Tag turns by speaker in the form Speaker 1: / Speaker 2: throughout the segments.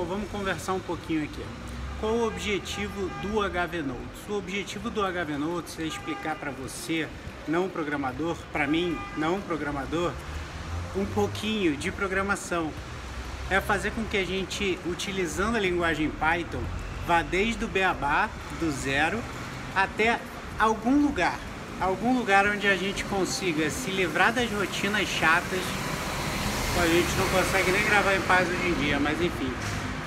Speaker 1: pessoal, vamos conversar um pouquinho aqui. Qual o objetivo do HV Notes? O objetivo do HV Notes é explicar para você, não programador, para mim, não programador, um pouquinho de programação. É fazer com que a gente, utilizando a linguagem Python, vá desde o beabá, do zero, até algum lugar onde a gente consiga se livrar das rotinas chatas. A gente não consegue nem gravar em paz hoje em dia, mas enfim.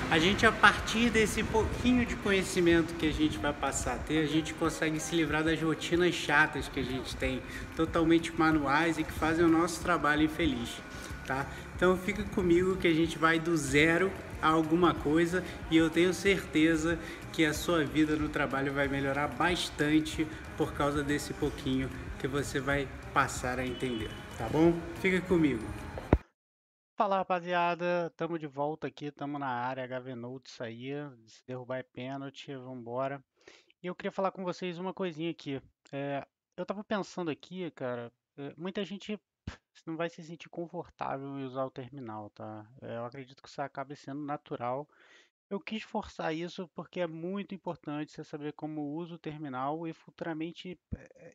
Speaker 1: A gente, a partir desse pouquinho de conhecimento que a gente vai passar a ter, a gente consegue se livrar das rotinas chatas que a gente tem, totalmente manuais e que fazem o nosso trabalho infeliz, tá? Então fica comigo que a gente vai do zero a alguma coisa e eu tenho certeza que a sua vida no trabalho vai melhorar bastante por causa desse pouquinho que você vai passar a entender, tá bom? Fica comigo.
Speaker 2: Fala rapaziada, tamo de volta aqui, tamo na área, HV Notes aí, se derrubar é pênalti, vambora. E eu queria falar com vocês uma coisinha aqui. Eu tava pensando aqui, cara, muita gente não vai se sentir confortável em usar o terminal, tá? Eu acredito que isso acabe sendo natural. Eu quis forçar isso porque é muito importante você saber como usa o terminal e futuramente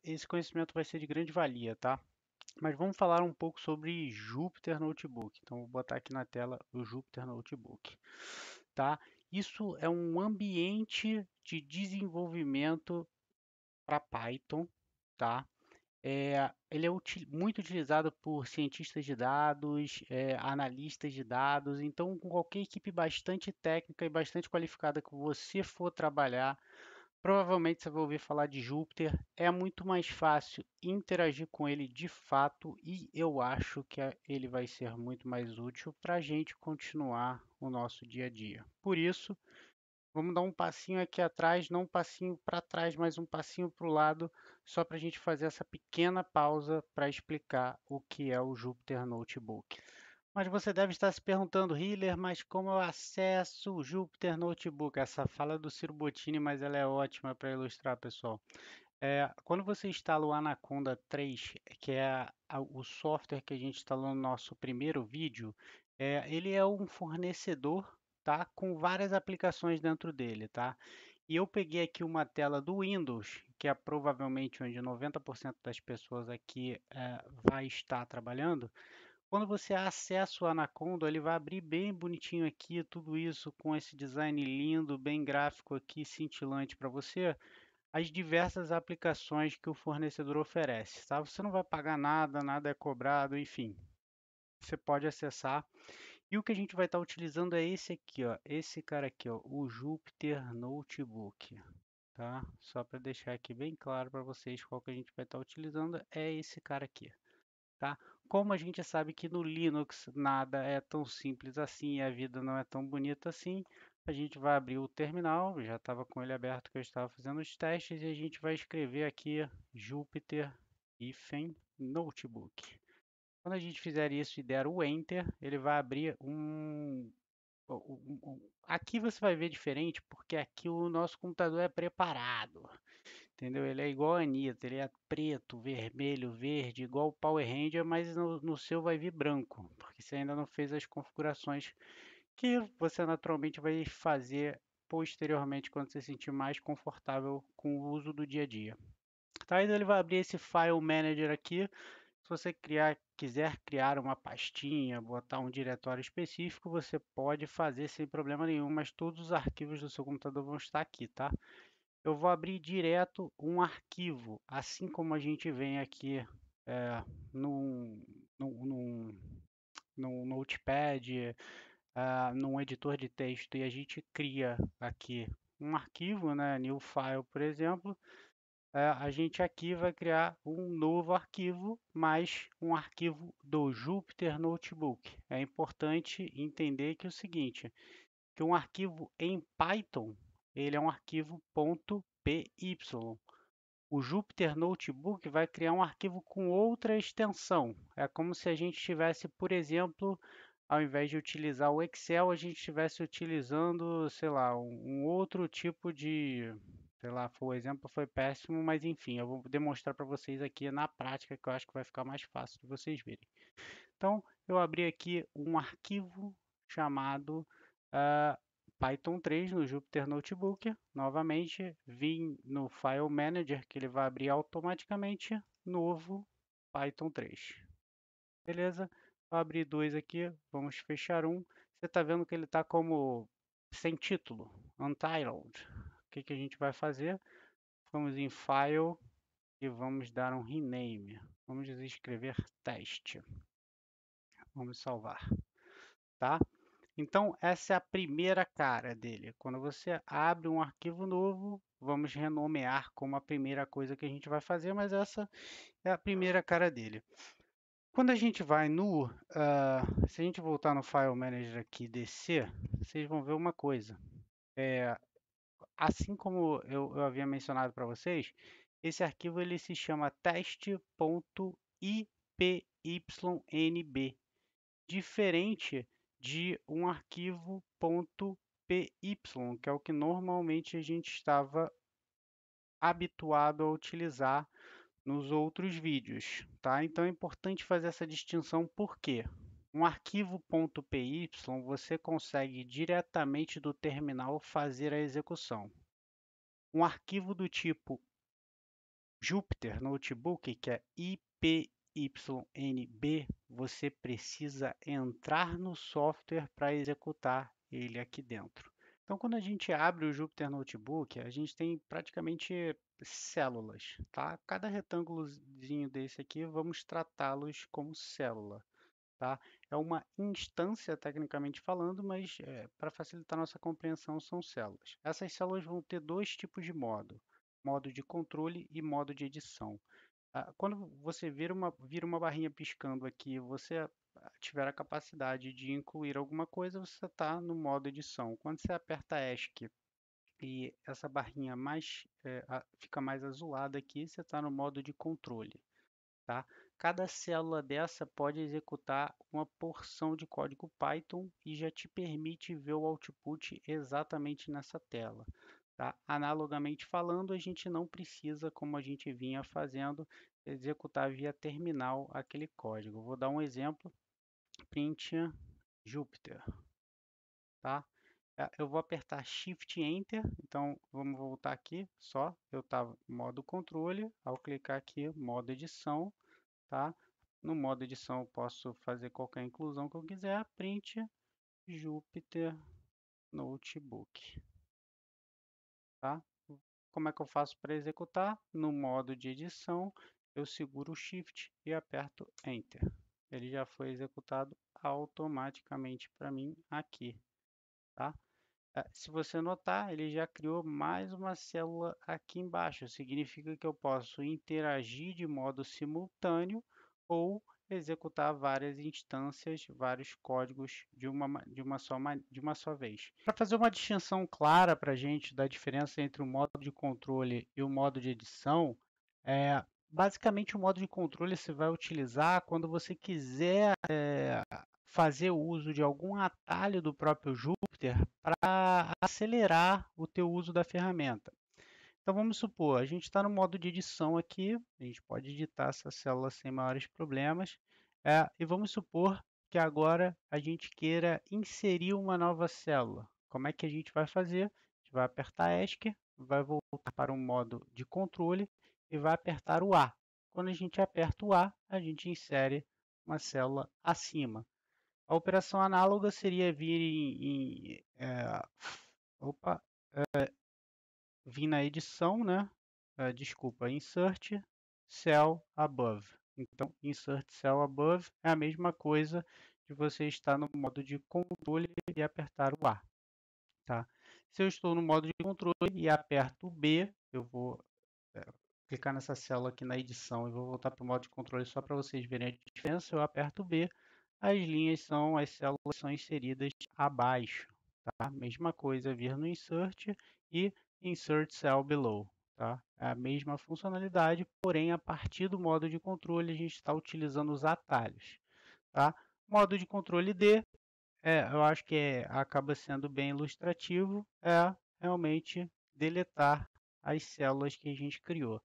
Speaker 2: esse conhecimento vai ser de grande valia, tá? Mas vamos falar um pouco sobre Jupyter Notebook. Então, vou botar aqui na tela o Jupyter Notebook, tá? Isso é um ambiente de desenvolvimento para Python, tá? Ele é muito utilizado por cientistas de dados, analistas de dados. Então, com qualquer equipe bastante técnica e bastante qualificada que você for trabalhar, provavelmente você vai ouvir falar de Júpiter. É muito mais fácil interagir com ele de fato e eu acho que ele vai ser muito mais útil para a gente continuar o nosso dia a dia. Por isso, vamos dar um passinho aqui atrás, não um passinho para trás, mas um passinho para o lado, só para a gente fazer essa pequena pausa para explicar o que é o Jupyter Notebook. Mas você deve estar se perguntando, Hiller, mas como eu acesso o Jupyter Notebook? Essa fala do Ciro Bottini, mas ela é ótima para ilustrar, pessoal. Quando você instala o Anaconda 3, que é o software que a gente instalou no nosso primeiro vídeo, ele é um fornecedor, tá, com várias aplicações dentro dele, tá? E eu peguei aqui uma tela do Windows, que é provavelmente onde 90% das pessoas aqui vai estar trabalhando. Quando você acessa o Anaconda, ele vai abrir bem bonitinho aqui, tudo isso com esse design lindo, bem gráfico aqui, cintilante para você, as diversas aplicações que o fornecedor oferece, tá? Você não vai pagar nada, nada é cobrado, enfim, você pode acessar. E o que a gente vai estar utilizando é esse aqui, ó, esse cara aqui, ó, o Jupyter Notebook, tá? Só para deixar aqui bem claro para vocês qual que a gente vai estar utilizando é esse cara aqui, tá? Como a gente sabe que no Linux nada é tão simples assim e a vida não é tão bonita assim, a gente vai abrir o terminal, já estava com ele aberto que eu estava fazendo os testes, e a gente vai escrever aqui Jupyter-Notebook. Quando a gente fizer isso e der o Enter, ele vai abrir Aqui você vai ver diferente, porque aqui o nosso computador é preparado. Entendeu? Ele é igual a Anitta, ele é preto, vermelho, verde, igual o Power Ranger, mas no seu vai vir branco, porque você ainda não fez as configurações que você naturalmente vai fazer posteriormente quando você se sentir mais confortável com o uso do dia a dia. Tá? Então ele vai abrir esse File Manager aqui. Se você quiser criar uma pastinha, botar um diretório específico, você pode fazer sem problema nenhum, mas todos os arquivos do seu computador vão estar aqui, tá? Eu vou abrir direto um arquivo, assim como a gente vem aqui é, num, num, num, num Notepad, num editor de texto, e a gente cria aqui um arquivo, né, new file, por exemplo. A gente aqui vai criar um novo arquivo, mais um arquivo do Jupyter Notebook. É importante entender que é o seguinte, que um arquivo em Python, ele é um arquivo .py. O Jupyter Notebook vai criar um arquivo com outra extensão. É como se a gente tivesse, por exemplo, ao invés de utilizar o Excel, a gente estivesse utilizando, sei lá, um outro tipo de, sei lá, o exemplo foi péssimo, mas enfim, eu vou demonstrar para vocês aqui na prática, que eu acho que vai ficar mais fácil de vocês verem. Então, eu abri aqui um arquivo chamado Python 3 no Jupyter Notebook. Novamente, vim no File Manager, que ele vai abrir automaticamente, novo Python 3. Beleza? Vou abrir dois aqui, vamos fechar um. Você está vendo que ele está como sem título, Untitled. O que a gente vai fazer? Vamos em File e vamos dar um rename. Vamos escrever teste. Vamos salvar, tá? Então, essa é a primeira cara dele. Quando você abre um arquivo novo, vamos renomear como a primeira coisa que a gente vai fazer, mas essa é a primeira cara dele. Quando a gente vai no, se a gente voltar no File Manager aqui e descer, vocês vão ver uma coisa. Assim como eu havia mencionado para vocês, esse arquivo ele se chama teste.ipynb, diferente de um arquivo .py, que é o que normalmente a gente estava habituado a utilizar nos outros vídeos, tá? Então é importante fazer essa distinção, porque um arquivo .py você consegue diretamente do terminal fazer a execução. Um arquivo do tipo Jupyter Notebook, que é ipynb, você precisa entrar no software para executar ele aqui dentro. Então, quando a gente abre o Jupyter Notebook, a gente tem praticamente células, tá? Cada retângulozinho desse aqui, vamos tratá-los como célula, tá? É uma instância, tecnicamente falando, mas para facilitar nossa compreensão, são células. Essas células vão ter dois tipos de modo: modo de controle e modo de edição. Quando você vira uma barrinha piscando aqui, você tiver a capacidade de incluir alguma coisa, você está no modo edição. Quando você aperta ESC e essa barrinha fica mais azulada aqui, você está no modo de controle, tá? Cada célula dessa pode executar uma porção de código Python e já te permite ver o output exatamente nessa tela. Tá? Analogamente falando, a gente não precisa, como a gente vinha fazendo, executar via terminal aquele código. Vou dar um exemplo, print Jupyter. Tá? Eu vou apertar Shift Enter, então vamos voltar aqui, só, eu estava no modo controle, ao clicar aqui, modo edição, tá? No modo edição eu posso fazer qualquer inclusão que eu quiser, print Jupyter Notebook, tá? Como é que eu faço para executar? No modo de edição, eu seguro o Shift e aperto Enter. Ele já foi executado automaticamente para mim aqui, tá? Se você notar, ele já criou mais uma célula aqui embaixo. Significa que eu posso interagir de modo simultâneo ou executar várias instâncias, vários códigos de uma só vez. Para fazer uma distinção clara para a gente da diferença entre o modo de controle e o modo de edição, basicamente o modo de controle você vai utilizar quando você quiser fazer uso de algum atalho do próprio Jupyter para acelerar o teu uso da ferramenta. Então vamos supor, a gente está no modo de edição aqui, a gente pode editar essa célula sem maiores problemas, e vamos supor que agora a gente queira inserir uma nova célula. Como é que a gente vai fazer? A gente vai apertar ESC, vai voltar para o modo de controle e vai apertar o A. Quando a gente aperta o A, a gente insere uma célula acima. A operação análoga seria vir na edição, né? Desculpa, Insert Cell Above. Então, Insert Cell Above é a mesma coisa de você estar no modo de controle e apertar o A. Tá? Se eu estou no modo de controle e aperto o B, eu vou clicar nessa célula aqui na edição e vou voltar para o modo de controle só para vocês verem a diferença. Eu aperto o B, as células são inseridas abaixo, tá? Mesma coisa, vir no Insert e Insert Cell Below, tá? É a mesma funcionalidade, porém a partir do modo de controle a gente está utilizando os atalhos, tá? Modo de controle D, eu acho que acaba sendo bem ilustrativo, realmente deletar as células que a gente criou.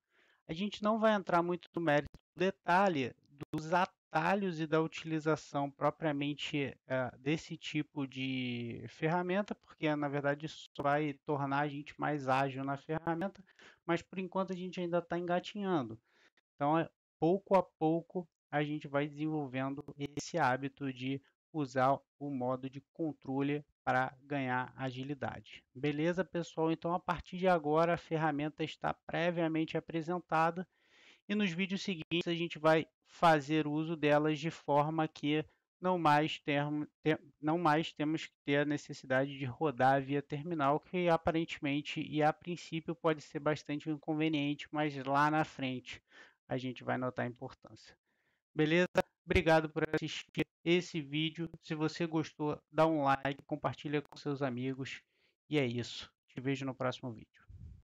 Speaker 2: A gente não vai entrar muito no mérito do detalhe dos atalhos detalhes e da utilização propriamente desse tipo de ferramenta, porque na verdade isso vai tornar a gente mais ágil na ferramenta, mas por enquanto a gente ainda está engatinhando. Então, pouco a pouco, a gente vai desenvolvendo esse hábito de usar o modo de controle para ganhar agilidade. Beleza, pessoal? Então, a partir de agora, a ferramenta está previamente apresentada e nos vídeos seguintes a gente vai fazer uso delas de forma que não mais temos que ter a necessidade de rodar via terminal, que aparentemente e a princípio pode ser bastante inconveniente, mas lá na frente a gente vai notar a importância. Beleza? Obrigado por assistir esse vídeo. Se você gostou, dá um like, compartilha com seus amigos. E é isso. Te vejo no próximo vídeo.